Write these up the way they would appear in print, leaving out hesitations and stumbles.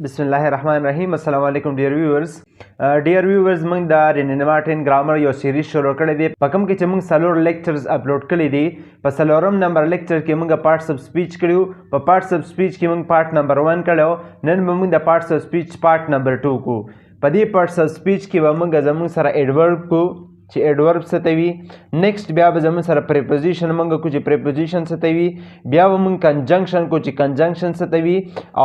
Bismillahirrahmanirrahim. Assalamu alaikum dear viewers. Dear viewers, موږ د Wren and Martin grammar یو سیریز شروع کړی دی په کوم کې چې موږ څلور لیکچرز اپلوډ کړی دي. په څلورم نمبر لیکچر کې موږ پارټس اف سپیچ کړیو. په پارټس اف سپیچ کې موږ پارټ نمبر 1 کړو. نن موږ د پارټس اف سپیچ پارټ نمبر 2 کو. په دې پارټس اف سپیچ کې به موږ زموږ سره ایڈورب کو چې ایڈورب څه ته وي. نیکسٹ بیا به زموږ سره پریپوزیشن موږ کو چې پریپوزیشن څه ته وي. بیا به موږ کنجنکشن کو چې کنجنکشن څه ته وي.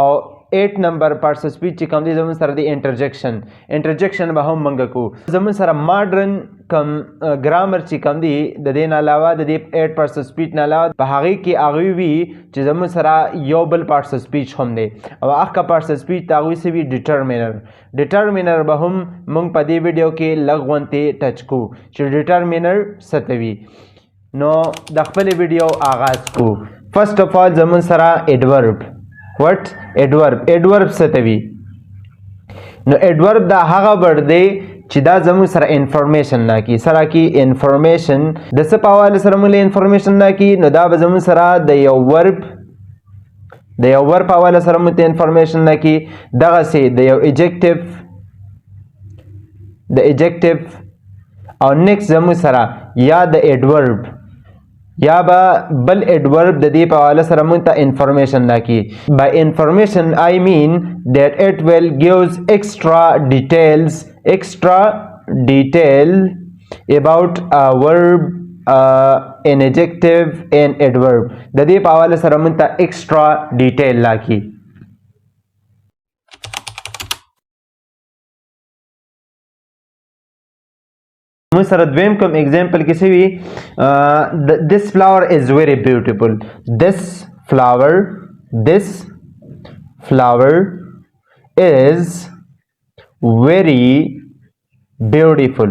او 8 نمبر پارټس اف سپیچ چې کوم دي زموږ سره د انټرجیکشن به هم موږ کو. زموږ سره ماډرن کم ګرامر چې کوم دي د دې نه علاوه د دې 8 پارټس اف سپیچ نه علاوه په هغه کې هغه وی چې زموږ سره یو بل پارټس اف سپیچ هم دي او هغه پارټس اف سپیچ تاغوي سوي ډیټرمینر به هم موږ په دې ویډیو کې لغونته ټچ کو چې ډیټرمینر ستوي. نو د خپل ویډیو آغاز کو. فرست اف آل زموږ سره ایڈورب what adverb ستوي. نو adverb دا هغه ورډ دی چې دا زموږ سره انفارمیشن نه کی سره کی انفارمیشن د څه په حواله سره موږ انفارمیشن نه کی. نو دا به زموږ سره د یو ورب په حواله سره موږ انفارمیشن نه کی. دغه سي د یو ایجکټیو او نیکست زموږ سره یا د adverb یا به بل ایڈورب د دې په حواله سره موږ ته انفارمیشن راکړي. by information I mean that it will gives extra detail about a verb, an adjective and adverb. د دې په حواله سره موږ ته extra detail راکړي. موږ سره دویم کوم اگزامپل کې سوي this flower is very beautiful. this flower is very beautiful.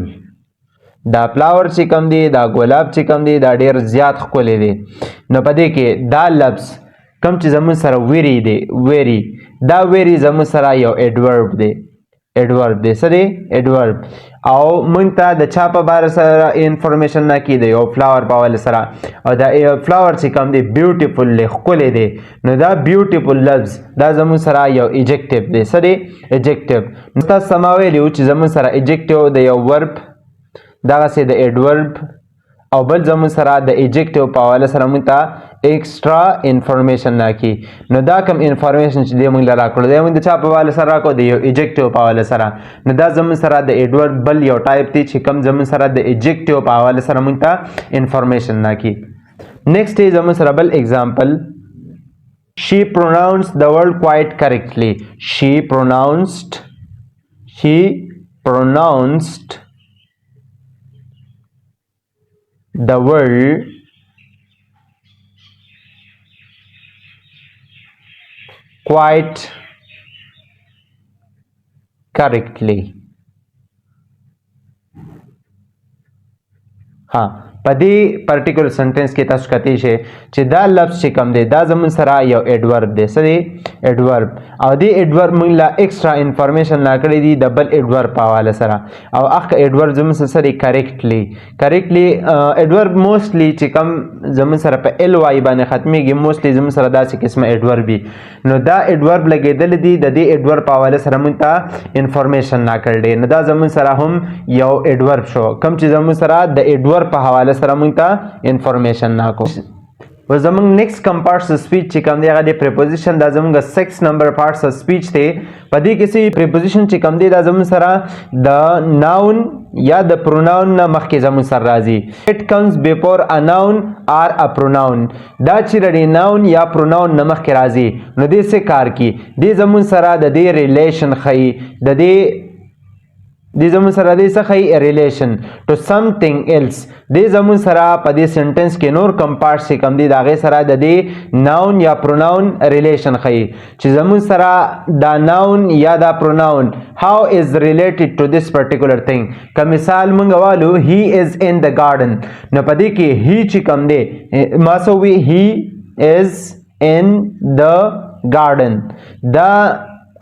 دا فلاور چې کوم دی دا ګلاب چې کوم دی دا ډیر زیات ښکلی دی. نو په دې کې دا لفظ کوم چې زموږ سره ویری دی دا ویری زموږ سره یو ایڈورب دی څه دی ایڈورب. او مونږ ته د چا په باره سره انفارمیشن نه کی دی یو فلاور په حواله سره او دا فلاور چې کوم دی بیوټیفل دی ښکلی دی. نو دا بیوټیفل لفظ دا زموږ سره یو ایجکټیو دی څه دی ایجکټیو. نو تاسو سم ویلي چې زموږ سره ایجکټیو د یو ورب دغسې د ایډورب او بل زموږ سره د ایجکټیو په حواله سره موږ ته ایکسټرا انفارمیشن راکړي. نو دا کوم انفارمیشن چې دی موږ له راکړو دی موږ د چا په حواله سره راکړو د یو ایجکټیو په حواله سره. نو دا زموږ سره د ایډورب بل یو ټایپ دی چې کوم زموږ سره د ایجکټیو په حواله سره موږ ته انفارمیشن راکړي. نیکسٹ دی زموږ سره بل اگزامپل. she pronounced the word quite correctly. she pronounced the word quite correctly. ها په دې پرټیکولر سنټنس کې تاسو کتئ شئ چې دا لفظ چې کوم دی دا زموږ سره یو ایډورب دی څه دی ایډورب. او دې ایډورب موږ له ایکسټرا انفارمیشن راکړی دی د بل ایډورب په حواله سره. او هغه ایډورب زموږ سره کریکټلی ایډورب موستلی چې کوم زموږ سره په ال واي باندې ختمیږي موستلی زموږ سره داسې قسمه ایډورب وي. نو دا ایډورب لګېدل دي د دې ایډورب په حواله سره موږ ته انفارمیشن راکړی دی. نو دا زموږ سره هم یو ایډورب شو کوم چې زموږ سره د ایډورب په حواله سره موږ ته انفارمیشن راکو. و زموږ نیکسٹ کم پارټس اف سپیچ چې کوم دی هغه د پریپوزیشن دا زموږ 6 نمبر پارټس اف سپیچ دی. په دې کې چې پریپوزیشن چې کوم دی دا زموږ سره د ناون یا د پروناون نه مخکې زموږ سره راځي. it comes before a noun or a pronoun. دا چې رډي ناون یا پروناون نه مخکې راځي نو دې څه کار کوي دې زموږ سره د دې ریلیشن ښیي دې زموږ سره دې څه ښیي ریلیشن ټو سمثینګ ایلس. دې زموږ سره په دې سنټنس کې نور کم پارټس چې کوم دي د هغې سره د دې ناون یا پروناون ریلیشن ښیي چې زموږ سره دا ناون یا دا پروناون how is related to this particular thing. که مثال موږ والو he is in the garden. نو په دې کې he چې کوم دی ما څه وي he is in the garden. دا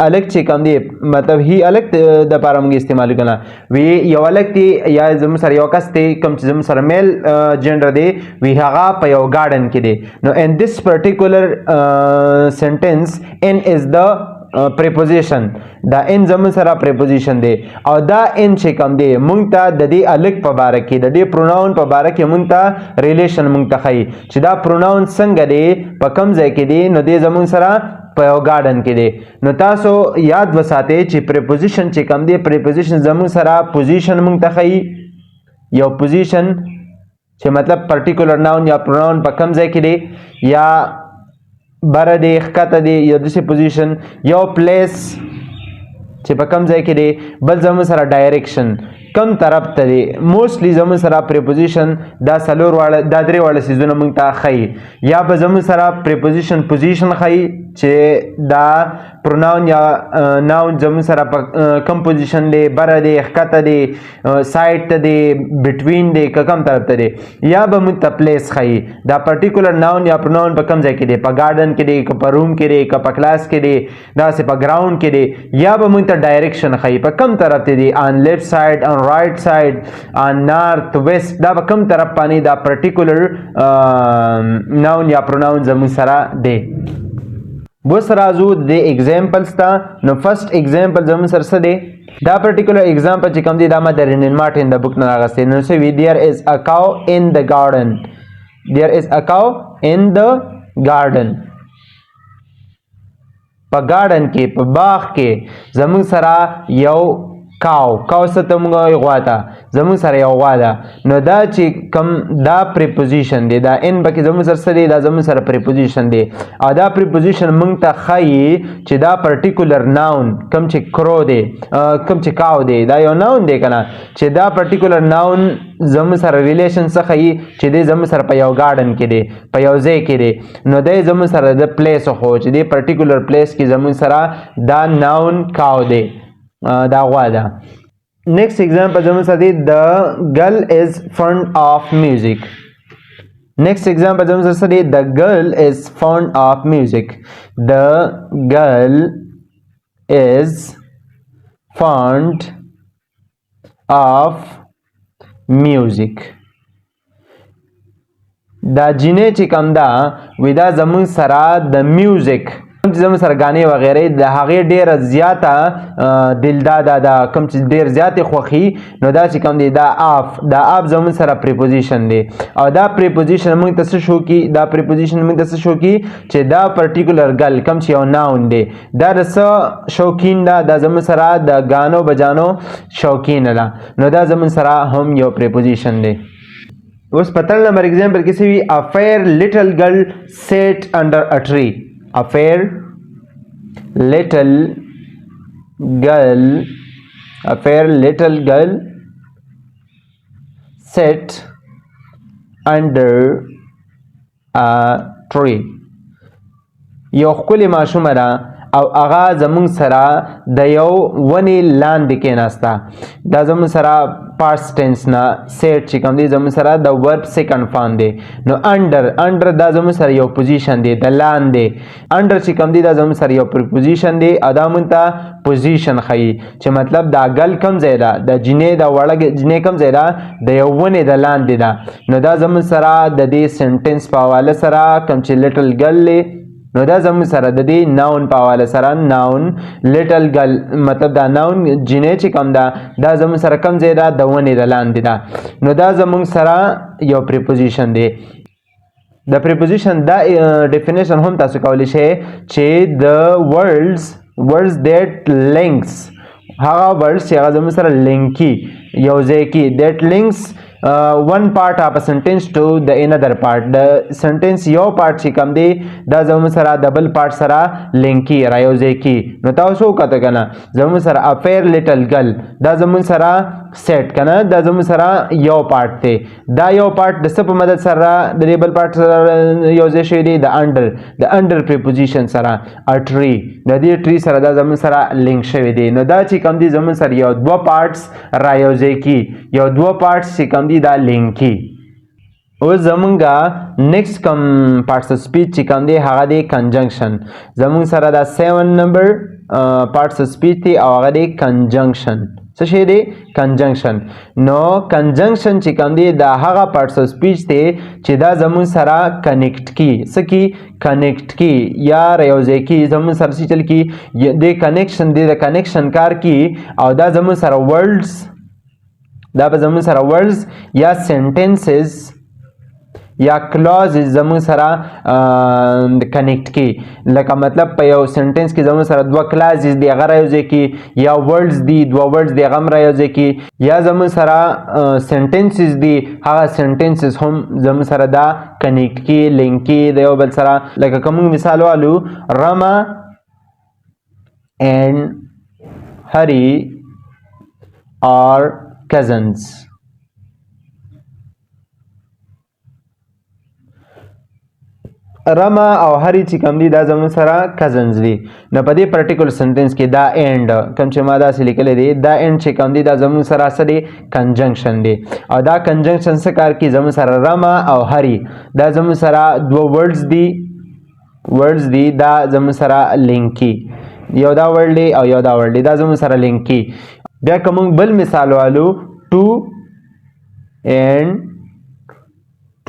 الګ چې کوم دی مطلب هی الګ د پاره موږ استعمال کړه وی یو الګ دی یا زموږ سره یو کس دی کوم چې زموږ سره میل جنډر دی وی هغه په یو ګارډن کې دی. نو ان دیس پرټیکولر سنټنس ان از د preposition دا ان زمون سره preposition دی او دا ان چې کوم دی مونږ ته د دې الک په باره کې د دې pronoun په باره کې مونږ ته relation مونږ ته ښیي چې دا pronoun څنګه دی په کوم ځای کې دی نو دی زمون سره په یو ګارډن کې دی نو تاسو یاد وساتئ چې preposition چې کوم دی preposition زمون سره position مونږ ته ښیي یو position چې مطلب particular noun یا pronoun په کوم ځای کې دی یا بره دی ښکته دی یا داسې پوزیشن یو پلیس چې په کوم ځای کې دی بل زموږ سره ډایرکشن کم طرف ته دی موسټلی زموږ سره پریپوزیشن دا څلور واړه دا درې واړه څیزونه موږ ته ښیي یا به زموږ سره پریپوزیشن پوزیشن ښیي چې دا پروناون یا ناون زموږ سره په کم پوزیشن دی بره دی ښکته دی سایډ ته دی بټوین دی که کم طرف ته دی یا به موږ ته پلیس ښیي دا پرټیکولر ناون یا پروناون په کم ځای کې دی په ګارډن کې دی که په روم کې دی که په کلاس کې دی داسې په ګراوند کې دی یا به موږ ته ډایرکشن ښیي په کم طرف ته دی آن لیفټ سایډ آن رایټ سایډ آن نارت ویسټ دا په کم طرف باندې دا پرټیکولر ناون یا پروناون زموږ سره دی اوس راځو د ایگزامپلز ته نو فرست ایگزامپل زموږ سره څه دی دا پرټیکولر ایگزامپل چې کوم دی دا ما د رین اینډ مارټن د بک نه راغستی نو څه وي there is a cow in the garden there is a cow in the garden په ګارډن کې په باغ کې زموږ سره یو کاو څه ته موږ وایو غوا ته زموږ سره یو غوا ده نو دا چې کوم دا پریپوزیشن دی دا ان پکې زموږ سره څه دی دا زموږ سره پریپوزیشن دی او دا پریپوزیشن موږ ته ښیي چې دا پرټیکولر ناون کوم چې کرو دی کوم چې کاو دی دا یو ناون دی که نه چې دا پرټیکولر ناون زموږ سره ریلیشن څه ښیي چې دی زموږ سره په یو ګارډن کې دی په یو ځای کې دی نو دی زموږ سره د پلیس خو چې دی پرټیکولر پلیس کې زموږ سره دا ناون کاو دی دا غوا ده نیکسٹ ایگزامپل زموږ سره دی the girl is fond of music نیکسٹ ایگزامپل زموږ سره دی the girl is fond of music the girl is fond of music دا جینې چې کوم ده وی دا زموږ سره د میوزیک کوم چې زموږ سره غانې وغیرې د هغې ډېره زیاته دلداده ده کوم چې ډېر زیاتې خوښي نو دا چې کوم دی دا آف زموږ سره پریپوزیشن دی او دا پریپوزیشن موږ ته څه شو کي دا پریپوزیشن موږ ته څه شو کي چې دا پرټیکولر ګل کوم چې یو ناون دی دا د څه شوقین ده دا زموږ سره د ګانو بجانو شوقین ده نو دا زموږ سره هم یو پریپوزیشن دی اوس په 3 نمبر ایگزامپل کې څه وي a fair little girl sat under a tree a fair little girl sat under a tree یو ښکلې ماشومه ده او هغه زموږ سره د یو ونې لاندې کېناسته دا زموږ سره پاسټ ټینس نه سیټ چې کوم دی زموږ سره د ورب سیکنډ فارم دی نو انډر دا زموږ سره یو پوزیشن دی د لاندې انډر چې کوم دی دا زموږ سره یو پوزیشن دی او دا موږ ته پوزیشن ښیي چې مطلب دا ګل کوم ځای ده د جینۍ د وړه جینۍ کوم ځای ده د یو ونې د لاندې ده نو دا زموږ سره د دې سنټنس په حواله سره کوم چې لیټل ګل دی نو دا زموږ سره د دې ناون په حواله سره ناون لیټل ګل مطلب دا ناون جینۍ چې کوم ده دا زموږ سره کوم ځای ده د ونې د لاندې ده نو دا زموږ سره یو پریپوزیشن دی د پریپوزیشن دا ډیفینیشن هم تاسو کولی شئ چې د words that links هغه words چې هغه زموږ سره لینکی یو ځای کې that links one part of a sentence to the another part د sentence یو part چې کوم دی دا زموږ سره د بل part سره لینکی رايوځي کی نو تاسو وکړه کنه زموږ سره a fair little girl دا زموږ سره سیټ کنه دا زموږ سره یو part دی دا یو part د څه په مدد سره د بل part سره یوځای شوی دی د انډر preposition سره a tree د دې tree سره دا زموږ سره لینک شوی دی نو دا چې کوم دی زموږ سره یو دوه parts رايوځي کی یو دوه parts چې کوم دی دا لینکی او زمونږه نیکسٹ کم پارټس اف سپیچ چې کوم دی هغه دی کنجنکشن زمونږ سره دا 7 نمبر پارټس اف سپیچ دی او هغه دی کنجنکشن څه شی دی کنجنکشن نو کنجنکشن چې کوم دی دا هغه پارټس اف سپیچ دی چې دا زمون سره کنیکټ کی څه کی کنیکټ کی یا یوځای کی زمون سره چې چل کی د کنیکشن دی د کنیکشن کار کی او دا زمون سره ورډز دا به زمون سره ورډز یا سنټنسز یا کلوز زمون سره کنیکټ کی لکه مطلب په یو سنټنس کې زمون سره دوه کلازز دی هغه راځي کی یا ورډز دی دوه ورډز دی هغه راځي کی یا زمون سره سنټنسز دی هغه سنټنسز هم زمون سره دا کنیکټ کی لینک کی د یو بل سره لکه کوم مثال والو رما and Hari are cousins. رما او هری چې کوم دي دا زموږ سره کزنز دي نو په دې پرټیکولر سنټنس کې دا اینډ کوم چې ما دا لیکل دي دا اینډ چې کوم دي دا زموږ سره سره کنجنکشن دي او دا کنجنکشن څه کار کوي زموږ سره رما او هری دا زموږ سره دوه ورډز دي دا زموږ سره لینک کی یو دا ورډ دی او یو دا ورډ دی دا زموږ سره لینک کی بیا کوم بل مثال والو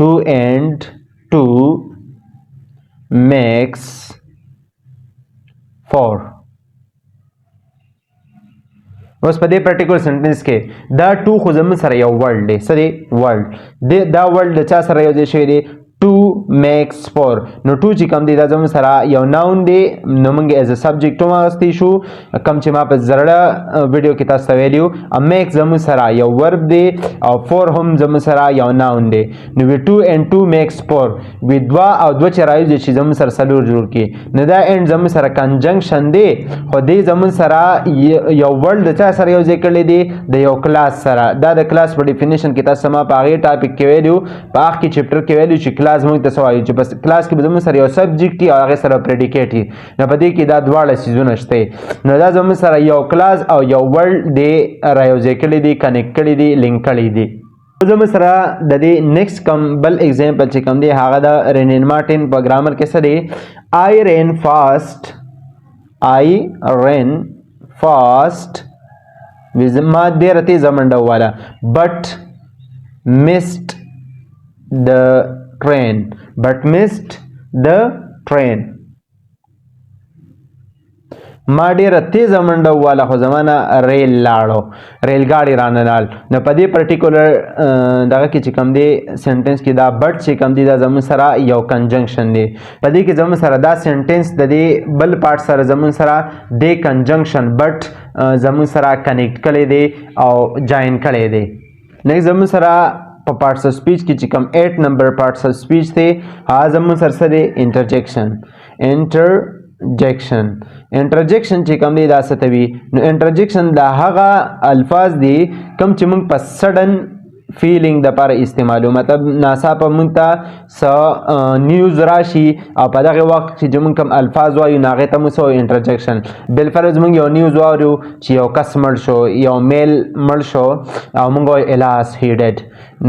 to and to makes 4 اوس په دې پرټیکولر سنټنس کې دا ټو خو زموږ سره یو ورډ دی څه دی ورډ دا ورډ د چا سره یو ځای شوی دی to makes 4 نو to چې کوم دی دا زموږ سره یو ناون دی نو موږ ایز ا سبجیکټ هم اخیستی شو کوم چې ما په زړه ویډیو کې تاسو ته ویلیو make زموږ سره یو ورب دی او 4 هم زموږ سره یو ناون دی نو وی 2 and 2 makes 4 وی دوا او دوا چې راځي چې زموږ سره څلور جوړ کړي نو دا اینډ زموږ سره کنجنکشن دی خو دې زموږ سره یو ورډ د چا سره یو ځای کړی دی د یو کلاس سره دا د کلاس په ډیفینیشن کې تاسو ما په هغې ټاپک کې ویلیو په هغه کې چپټر کې ویلیو چې کلاس موږ ته سوایو چې بس کلاس کې به زموږ سره یو سبجیکټ او هغې سره پریډیکیټ وي نو په دې کې دا دواړه څیزونه شته نو دا زموږ سره یو کلاس او یو ورډ دی رایوځای کړي دي کنیکټ کړي دي لینک کړي دي زموږ سره د دې نیکسټ کوم بل اگزامپل چې کوم دی هغه د رین اینډ مارټن په ګرامر کې څه دی I ran fast ما ډېره تیزه منډه ووهله but missed the train ما ډېره تیزه منډه وواله خو زما نه ریل لاړو ریل ګاډي رانه لاړ نو په دې پرټیکولر دغه کې چې کوم دی سنټنس کې دا بټ چې کوم دی دا زموږ سره یو کنجنکشن دی په دې کې زموږ سره دا سنټنس د دې بل پارټ سره زموږ سره د کنجنکشن بټ زموږ سره کنیکټ کړی دی او جاین کړی دی نیکسټ زموږ سره په پارټس اف سپیچ کې چې کوم 8 نمبر پارټس اف سپیچ دی هغه زموږ سره څه دی انټرجیکشن چې کوم دی دا څه ته وي نو انټرجیکشن دا هغه الفاظ دي کوم چې موږ په سډن فیلینګ د پاره استعمالو مطلب ناڅاپه موږ ته څه نیوز راشي او په دغه وخت چې موږ کوم الفاظ وایو نو هغې ته موږ څه وایو انټرجیکشن بالفرض موږ یو نیوز واورو چې یو کس مړ شو یو میل مړ شو او موږ وایو الاس هی ډیډ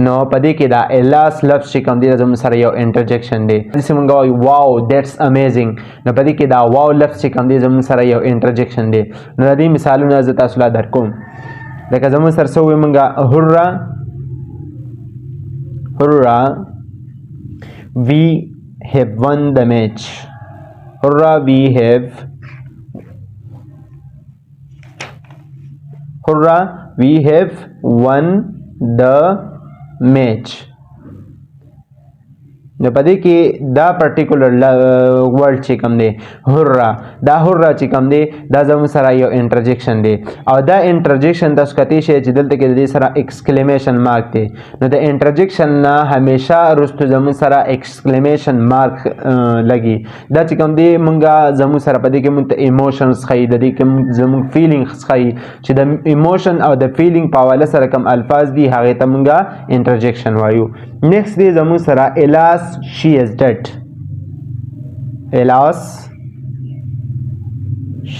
نو په دې کې دا الاس لفظ چې کوم دی زموږ سره یو انټرجیکشن دی داسې موږ وایو واو دیټس امیزنګ نو په دې کې دا واو لفظ چې کوم دی زموږ سره یو انټرجیکشن دی نو د دې مثالونه زه تاسو لا درکوم لکه زموږ سره څه ووایو موږ Hurrah, we have won the match. Hurrah, we have won the match. نو په دې کې دا پرټیکولر ورډ چې کوم دی هورا دا هورا چې کوم دی دا زموږ سره یو انټرجیکشن دی او دا انټرجیکشن تاسو کتلی شئ چې دلته کې د دې سره ایکسکلیمیشن مارک دی نو د انټرجیکشن نه همیشه وروسته زموږ سره ایکسکلیمیشن مارک لګي دا چې کوم دی موږ زموږ سره په دې کې موږ ته ایموشنز ښایي د دې کې زموږ فیلینګز ښایي چې د ایموشن او د فیلینګ په حواله سره کوم الفاظ دي هغې ته موږ انټرجیکشن وایو نیکسټ دی زموږ سره الاس she is dead alas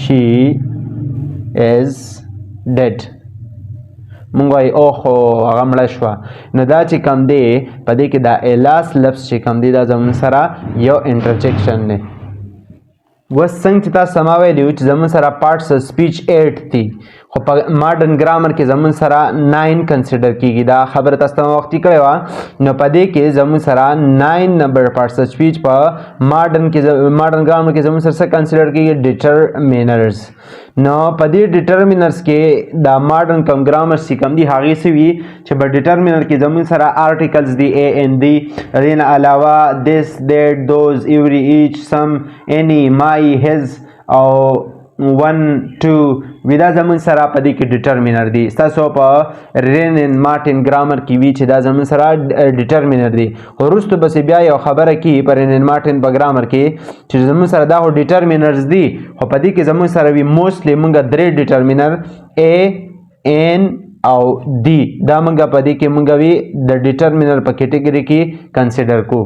she is dead مونږ وایو اوهو هغه مړه شوه نو دا چې کوم دی په دې کې دا الاس لفظ چې کوم دی دا زموږ سره یو انټرجیکشن دی اوس څنګه چې تاسو سما ویلي وو چې زموږ سره پارټس اف سپیچ 8 دي خو په ماډرن ګرامر کې زموږ سره 9 کنسیډر کیږي دا خبره تاسو ته وختي کړې وه نو په دې کې زموږ سره 9 نمبر پارټس اف سپیچ په ماډرن ګرامر کې زموږ سره څه کنسیډر کیږي ډیټرمینرز نو په دې ډیټرمینرز کې دا ماډرن کم ګرامر چې کوم دي هغې څه وي چې په ډیټرمینر کې زموږ سره آرټیکلز دي اے ان دي د دې نه علاوه this that those every each some any my his او 1 2 ودا زمون سره په دې کې ډیټرمینر دي تاسو په رین اینڈ مارټن ګرامر کې وی چې دا زمون سره ډیټرمینر دي وروسته بس بیا یو خبره کې پر رین اینڈ مارټن په ګرامر کې چې زمون سره دا ډیټرمینرز دي خو په دې کې زمون سره وی موستلی مونږ درې ډیټرمینر ا ان او دی دا مونږ په دې کې مونږ وی د ډیټرمینر په کیټګوري کې کنسیډر کو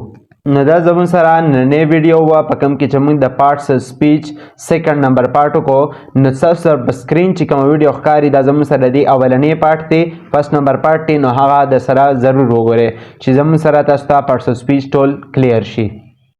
نو دا زمون سره نننې ویډیو وا په کوم کې چې موږ د پارټس اف سپیچ سیکنډ نمبر پارټ کو نو تاسو سره په سکرین چې کوم ویډیو ښکاري دا زمون سره دی اولنې پارټ دی فرست نمبر پارټ دی نو هغه د سره ضرور وګورئ چې زمون سره تاسو ته پارټس اف سپیچ ټول کلیر شي